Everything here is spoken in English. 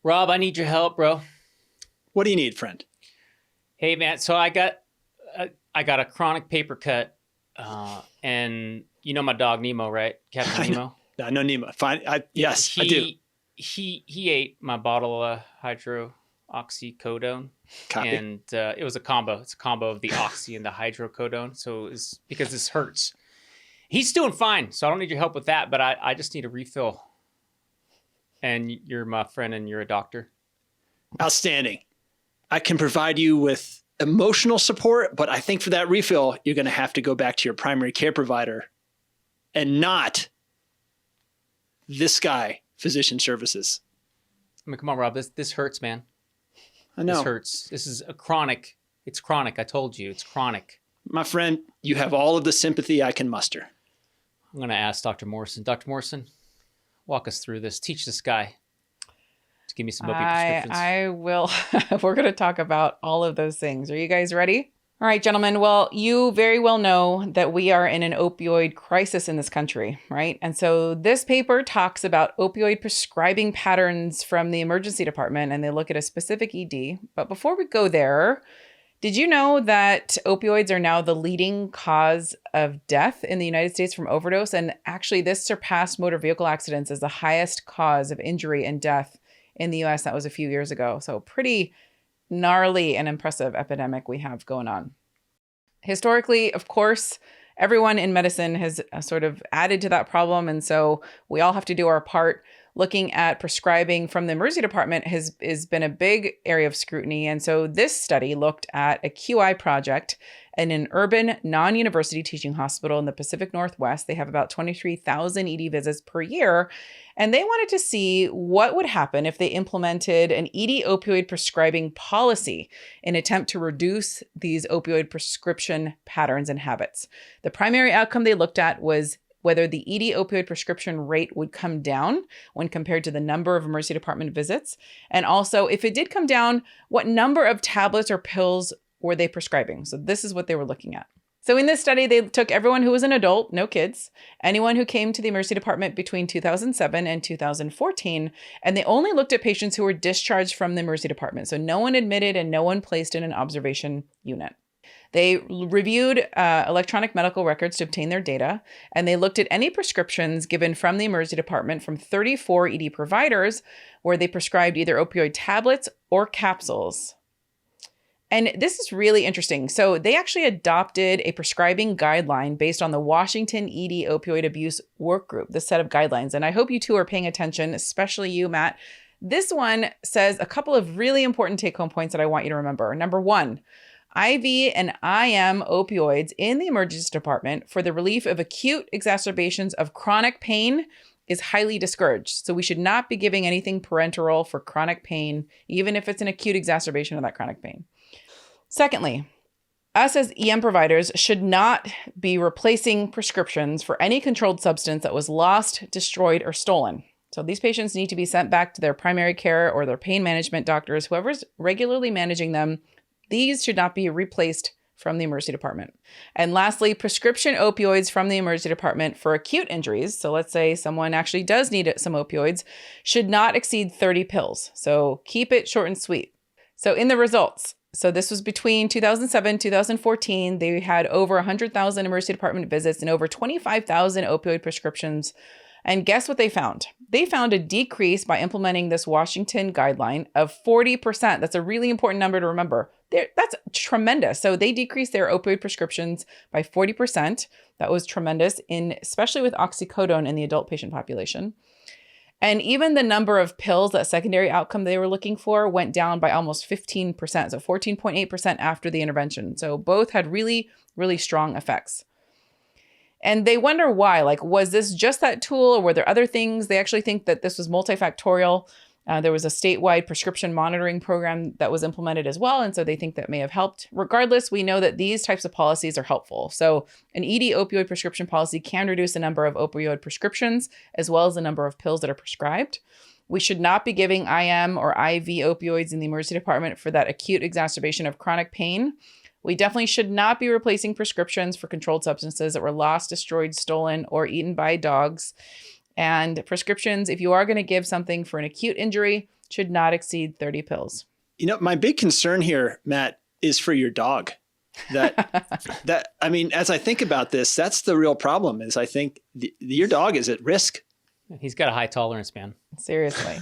Rob, I need your help, bro. What do you need, friend? Hey, man. So I got a chronic paper cut, and you know my dog Nemo, right? Captain Nemo. I know Nemo. Fine. Yes, I do. He ate my bottle of hydroxycodone, Copy. and it was a combo. It's a combo of the oxy and the hydrocodone. So it's because this hurts. He's doing fine, so I don't need your help with that. But I just need a refill. And you're my friend, and you're a doctor. Outstanding. I can provide you with emotional support, but I think for that refill, you're going to have to go back to your primary care provider and not this guy, Physician Services. I mean, come on, Rob. This hurts, man. I know. This hurts. This is a chronic. It's chronic. I told you, it's chronic. My friend, you have all of the sympathy I can muster. I'm going to ask Dr. Morrison. Dr. Morrison, walk us through this. Teach this guy to give me some opiate prescriptions. I will. We're going to talk about all of those things. Are you guys ready? All right, gentlemen. Well, you very well know that we are in an opioid crisis in this country, right? And so this paper talks about opioid prescribing patterns from the emergency department, and they look at a specific ED. But before we go there, did you know that opioids are now the leading cause of death in the United States from overdose? And actually, this surpassed motor vehicle accidents as the highest cause of injury and death in the US. That was a few years ago. So pretty gnarly and impressive epidemic we have going on. Historically, of course, everyone in medicine has sort of added to that problem. And so we all have to do our part. Looking at prescribing from the emergency department has been a big area of scrutiny. And so this study looked at a QI project in an urban non-university teaching hospital in the Pacific Northwest. They have about 23,000 ED visits per year. And they wanted to see what would happen if they implemented an ED opioid prescribing policy in an attempt to reduce these opioid prescription patterns and habits. The primary outcome they looked at was whether the ED opioid prescription rate would come down when compared to the number of emergency department visits. And also, if it did come down, what number of tablets or pills were they prescribing? So this is what they were looking at. So in this study, they took everyone who was an adult, no kids, anyone who came to the emergency department between 2007 and 2014, and they only looked at patients who were discharged from the emergency department. So no one admitted and no one placed in an observation unit. They reviewed electronic medical records to obtain their data, and they looked at any prescriptions given from the emergency department from 34 ED providers where they prescribed either opioid tablets or capsules. And this is really interesting. So they actually adopted a prescribing guideline based on the Washington ED Opioid Abuse Work Group, this set of guidelines. And I hope you two are paying attention, especially you, Matt. This one says a couple of really important take-home points that I want you to remember. Number one, IV and IM opioids in the emergency department for the relief of acute exacerbations of chronic pain is highly discouraged. So we should not be giving anything parenteral for chronic pain, even if it's an acute exacerbation of that chronic pain. Secondly, us as EM providers should not be replacing prescriptions for any controlled substance that was lost, destroyed, or stolen. So these patients need to be sent back to their primary care or their pain management doctors, whoever's regularly managing them. These should not be replaced from the emergency department. And lastly, prescription opioids from the emergency department for acute injuries, so let's say someone actually does need some opioids, should not exceed 30 pills. So keep it short and sweet. So in the results, so this was between 2007, 2014, they had over 100,000 emergency department visits and over 25,000 opioid prescriptions. And guess what they found? They found a decrease by implementing this Washington guideline of 40%. That's a really important number to remember. That's tremendous. So they decreased their opioid prescriptions by 40%. That was tremendous, especially with oxycodone in the adult patient population. And even the number of pills, that secondary outcome they were looking for, went down by almost 15%. So 14.8% after the intervention. So both had really, really strong effects. And they wonder why, like, was this just that tool or were there other things? They actually think that this was multifactorial. There was a statewide prescription monitoring program that was implemented as well. And so they think that may have helped. Regardless, we know that these types of policies are helpful. So an ED opioid prescription policy can reduce the number of opioid prescriptions as well as the number of pills that are prescribed. We should not be giving IM or IV opioids in the emergency department for that acute exacerbation of chronic pain. We definitely should not be replacing prescriptions for controlled substances that were lost, destroyed, stolen, or eaten by dogs. And prescriptions, if you are going to give something for an acute injury, should not exceed 30 pills. You know, my big concern here, Matt, is for your dog. I mean, as I think about this, that's the real problem is I think your dog is at risk. He's got a high tolerance, man. Seriously.